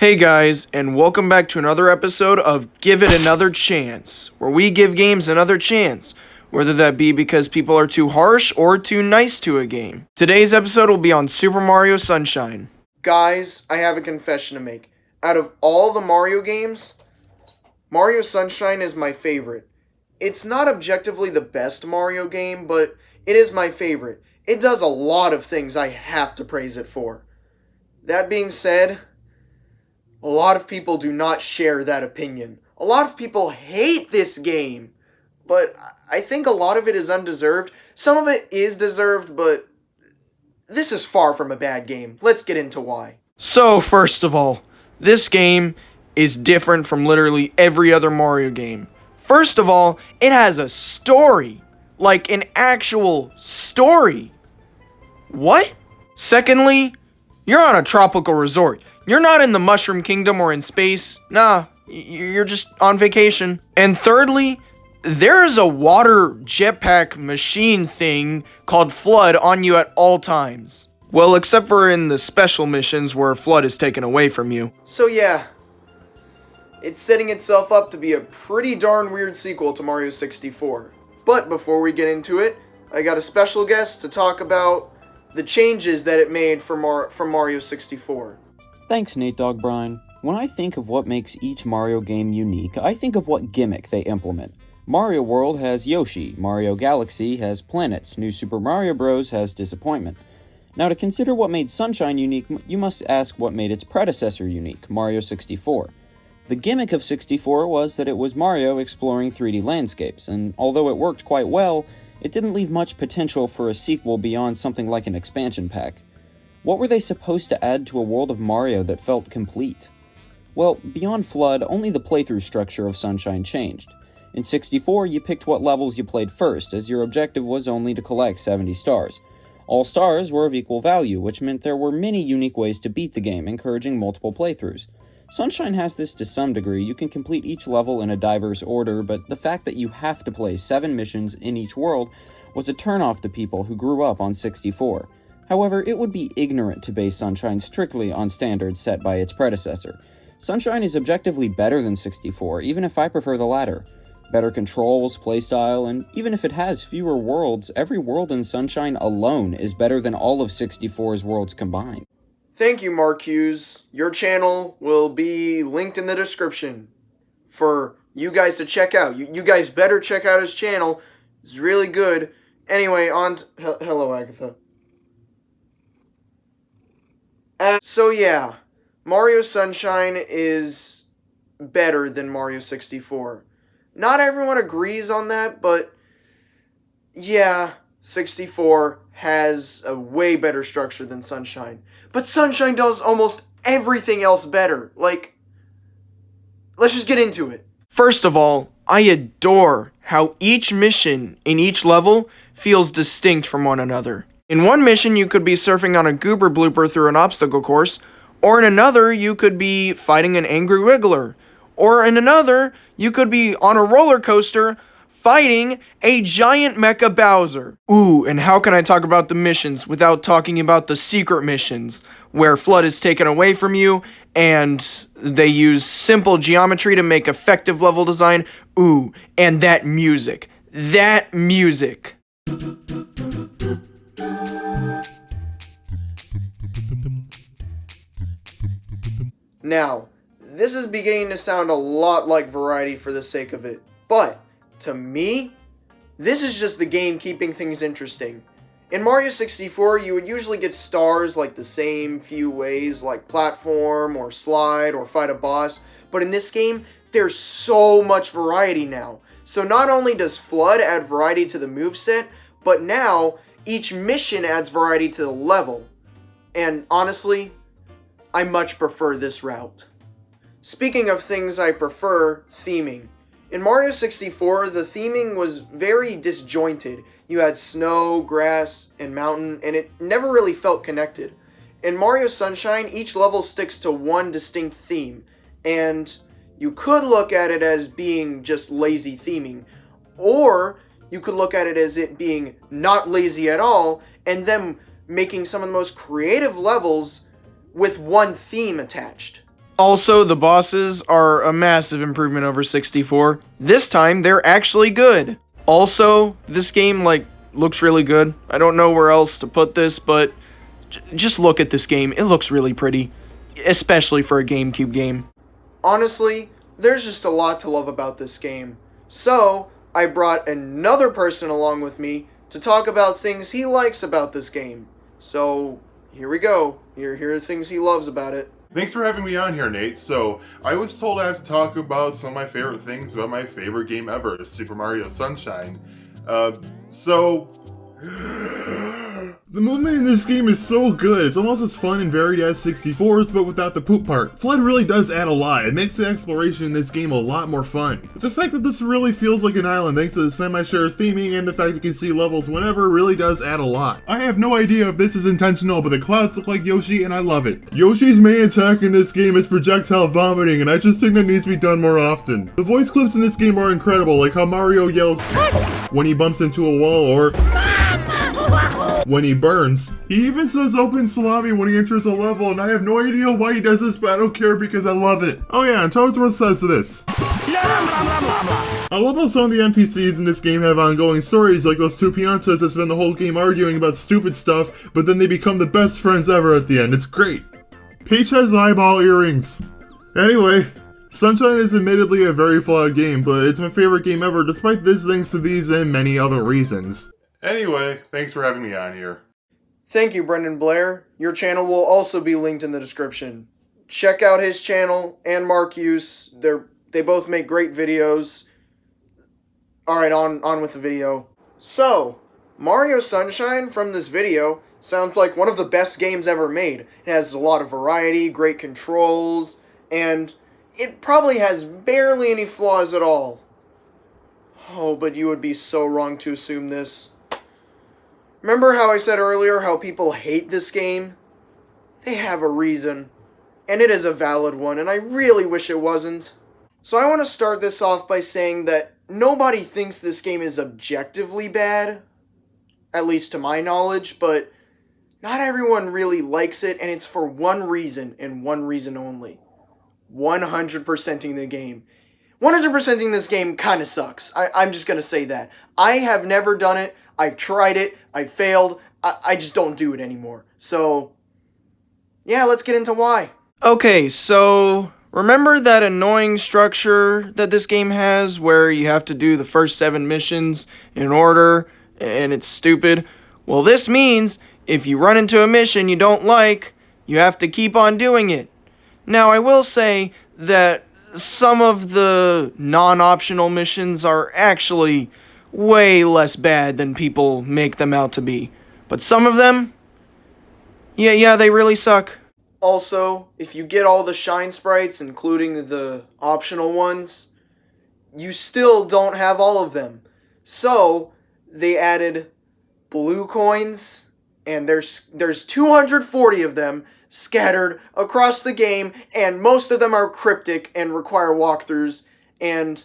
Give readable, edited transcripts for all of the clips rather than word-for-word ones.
Hey guys, and welcome back to another episode of Give It Another Chance, where we give games another chance, whether that be because people are too harsh or too nice to a game. Today's episode will be on Super Mario Sunshine. Guys, I have a confession to make. Out of all the Mario games, Mario Sunshine is my favorite. It's not objectively the best Mario game, but it is my favorite. It does a lot of things I have to praise it for. That being said, a lot of people do not share that opinion. A lot of people hate this game, but I think a lot of it is undeserved. Some of it is deserved, but this is far from a bad game. Let's get into why. So, first of all, this game is different from literally every other Mario game. First of all, it has a story. Like an actual story. What? Secondly, you're on a tropical resort. You're not in the Mushroom Kingdom or in space. Nah, you're just on vacation. And thirdly, there is a water jetpack machine thing called Flood on you at all times. Well, except for in the special missions where Flood is taken away from you. So yeah, it's setting itself up to be a pretty darn weird sequel to Mario 64. But before we get into it, I got a special guest to talk about the changes that it made from Mario 64. Thanks, NateDogBrine. When I think of what makes each Mario game unique, I think of what gimmick they implement. Mario World has Yoshi, Mario Galaxy has planets, New Super Mario Bros. Has disappointment. Now, to consider what made Sunshine unique, you must ask what made its predecessor unique, Mario 64. The gimmick of 64 was that it was Mario exploring 3D landscapes, and although it worked quite well, it didn't leave much potential for a sequel beyond something like an expansion pack. What were they supposed to add to a world of Mario that felt complete? Well, beyond Flood, only the playthrough structure of Sunshine changed. In 64, you picked what levels you played first, as your objective was only to collect 70 stars. All stars were of equal value, which meant there were many unique ways to beat the game, encouraging multiple playthroughs. Sunshine has this to some degree. You can complete each level in a diverse order, but the fact that you have to play 7 missions in each world was a turnoff to people who grew up on 64. However, it would be ignorant to base Sunshine strictly on standards set by its predecessor. Sunshine is objectively better than 64, even if I prefer the latter. Better controls, playstyle, and even if it has fewer worlds, every world in Sunshine alone is better than all of 64's worlds combined. Thank you, Mark Hughes. Your channel will be linked in the description for you guys to check out. You guys better check out his channel. It's really good. Anyway, hello, Agatha. So yeah, Mario Sunshine is better than Mario 64. Not everyone agrees on that, but yeah, 64 has a way better structure than Sunshine. But Sunshine does almost everything else better. Like, let's just get into it. First of all, I adore how each mission in each level feels distinct from one another. In one mission, you could be surfing on a goober blooper through an obstacle course, or in another, you could be fighting an angry wiggler, or in another, you could be on a roller coaster fighting a giant mecha Bowser. Ooh, and how can I talk about the missions without talking about the secret missions, where Flood is taken away from you, and they use simple geometry to make effective level design. Ooh, and that music. That music. Now, this is beginning to sound a lot like variety for the sake of it, but to me, this is just the game keeping things interesting. In Mario 64, you would usually get stars like the same few ways, like platform, or slide, or fight a boss, but in this game, there's so much variety now. So not only does Flood add variety to the moveset, but now each mission adds variety to the level. And honestly, I much prefer this route. Speaking of things I prefer, theming. In Mario 64, the theming was very disjointed. You had snow, grass, and mountain, and it never really felt connected. In Mario Sunshine, each level sticks to one distinct theme, and you could look at it as being just lazy theming, or you could look at it as it being not lazy at all, and them making some of the most creative levels with one theme attached. Also, the bosses are a massive improvement over 64. This time, they're actually good. Also, this game, looks really good. I don't know where else to put this, but just look at this game. It looks really pretty, especially for a GameCube game. Honestly, there's just a lot to love about this game. So, I brought another person along with me to talk about things he likes about this game. So, here we go. Here are things he loves about it. Thanks for having me on here, Nate. So, I was told I have to talk about some of my favorite things about my favorite game ever, Super Mario Sunshine. The movement in this game is so good. It's almost as fun and varied as 64's, but without the poop part. Flood really does add a lot. It makes the exploration in this game a lot more fun. But the fact that this really feels like an island thanks to the semi-shared theming and the fact you can see levels whenever really does add a lot. I have no idea if this is intentional, but the clouds look like Yoshi and I love it. Yoshi's main attack in this game is projectile vomiting, and I just think that needs to be done more often. The voice clips in this game are incredible, like how Mario yells when he bumps into a wall or when he burns. He even says open salami when he enters a level, and I have no idea why he does this, but I don't care because I love it. Oh yeah, and Toadsworth says this. I love how some of the NPCs in this game have ongoing stories, like those two Piantas that spend the whole game arguing about stupid stuff, but then they become the best friends ever at the end. It's great. Peach has eyeball earrings. Anyway, Sunshine is admittedly a very flawed game, but it's my favorite game ever despite this thanks to these and many other reasons. Anyway, thanks for having me on here. Thank you, Brendan Blair. Your channel will also be linked in the description. Check out his channel and Mark Hughes. They both make great videos. Alright, on with the video. So, Mario Sunshine from this video sounds like one of the best games ever made. It has a lot of variety, great controls, and it probably has barely any flaws at all. Oh, but you would be so wrong to assume this. Remember how I said earlier how people hate this game? They have a reason, and it is a valid one, and I really wish it wasn't. So I want to start this off by saying that nobody thinks this game is objectively bad, at least to my knowledge, but not everyone really likes it, and it's for one reason, and one reason only. 100%ing the game. 100%ing this game kind of sucks. I'm just going to say that. I have never done it. I've tried it. I've failed. I just don't do it anymore. So, yeah, let's get into why. Okay, so remember that annoying structure that this game has where you have to do the first 7 missions in order, and it's stupid? Well, this means if you run into a mission you don't like, you have to keep on doing it. Now, I will say that some of the non-optional missions are actually way less bad than people make them out to be. But some of them, yeah, they really suck. Also, if you get all the shine sprites, including the optional ones, you still don't have all of them. So, they added blue coins, and there's 240 of them scattered across the game, and most of them are cryptic and require walkthroughs, and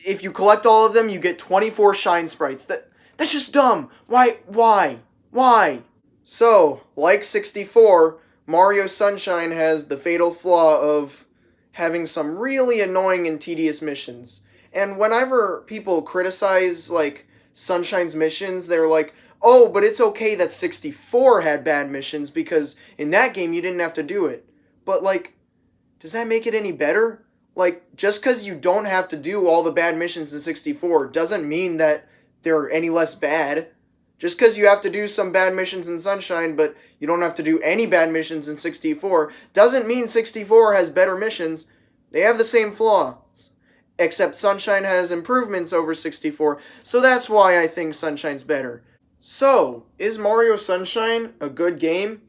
if you collect all of them, you get 24 shine sprites. That's just dumb. Why? So, like 64, Mario Sunshine has the fatal flaw of having some really annoying and tedious missions. And whenever people criticize, Sunshine's missions, they're like, oh, but it's okay that 64 had bad missions because in that game you didn't have to do it. But, does that make it any better? Just because you don't have to do all the bad missions in 64 doesn't mean that they're any less bad. Just because you have to do some bad missions in Sunshine, but you don't have to do any bad missions in 64, doesn't mean 64 has better missions. They have the same flaws. Except Sunshine has improvements over 64, so that's why I think Sunshine's better. So, is Mario Sunshine a good game?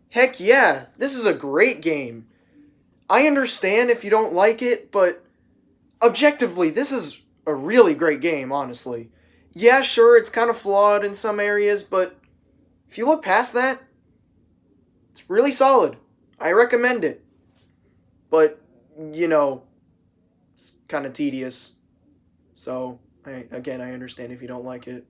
Heck yeah, this is a great game. I understand if you don't like it, but objectively, this is a really great game, honestly. Yeah, sure, it's kind of flawed in some areas, but if you look past that, it's really solid. I recommend it. But, it's kind of tedious. So, I understand if you don't like it.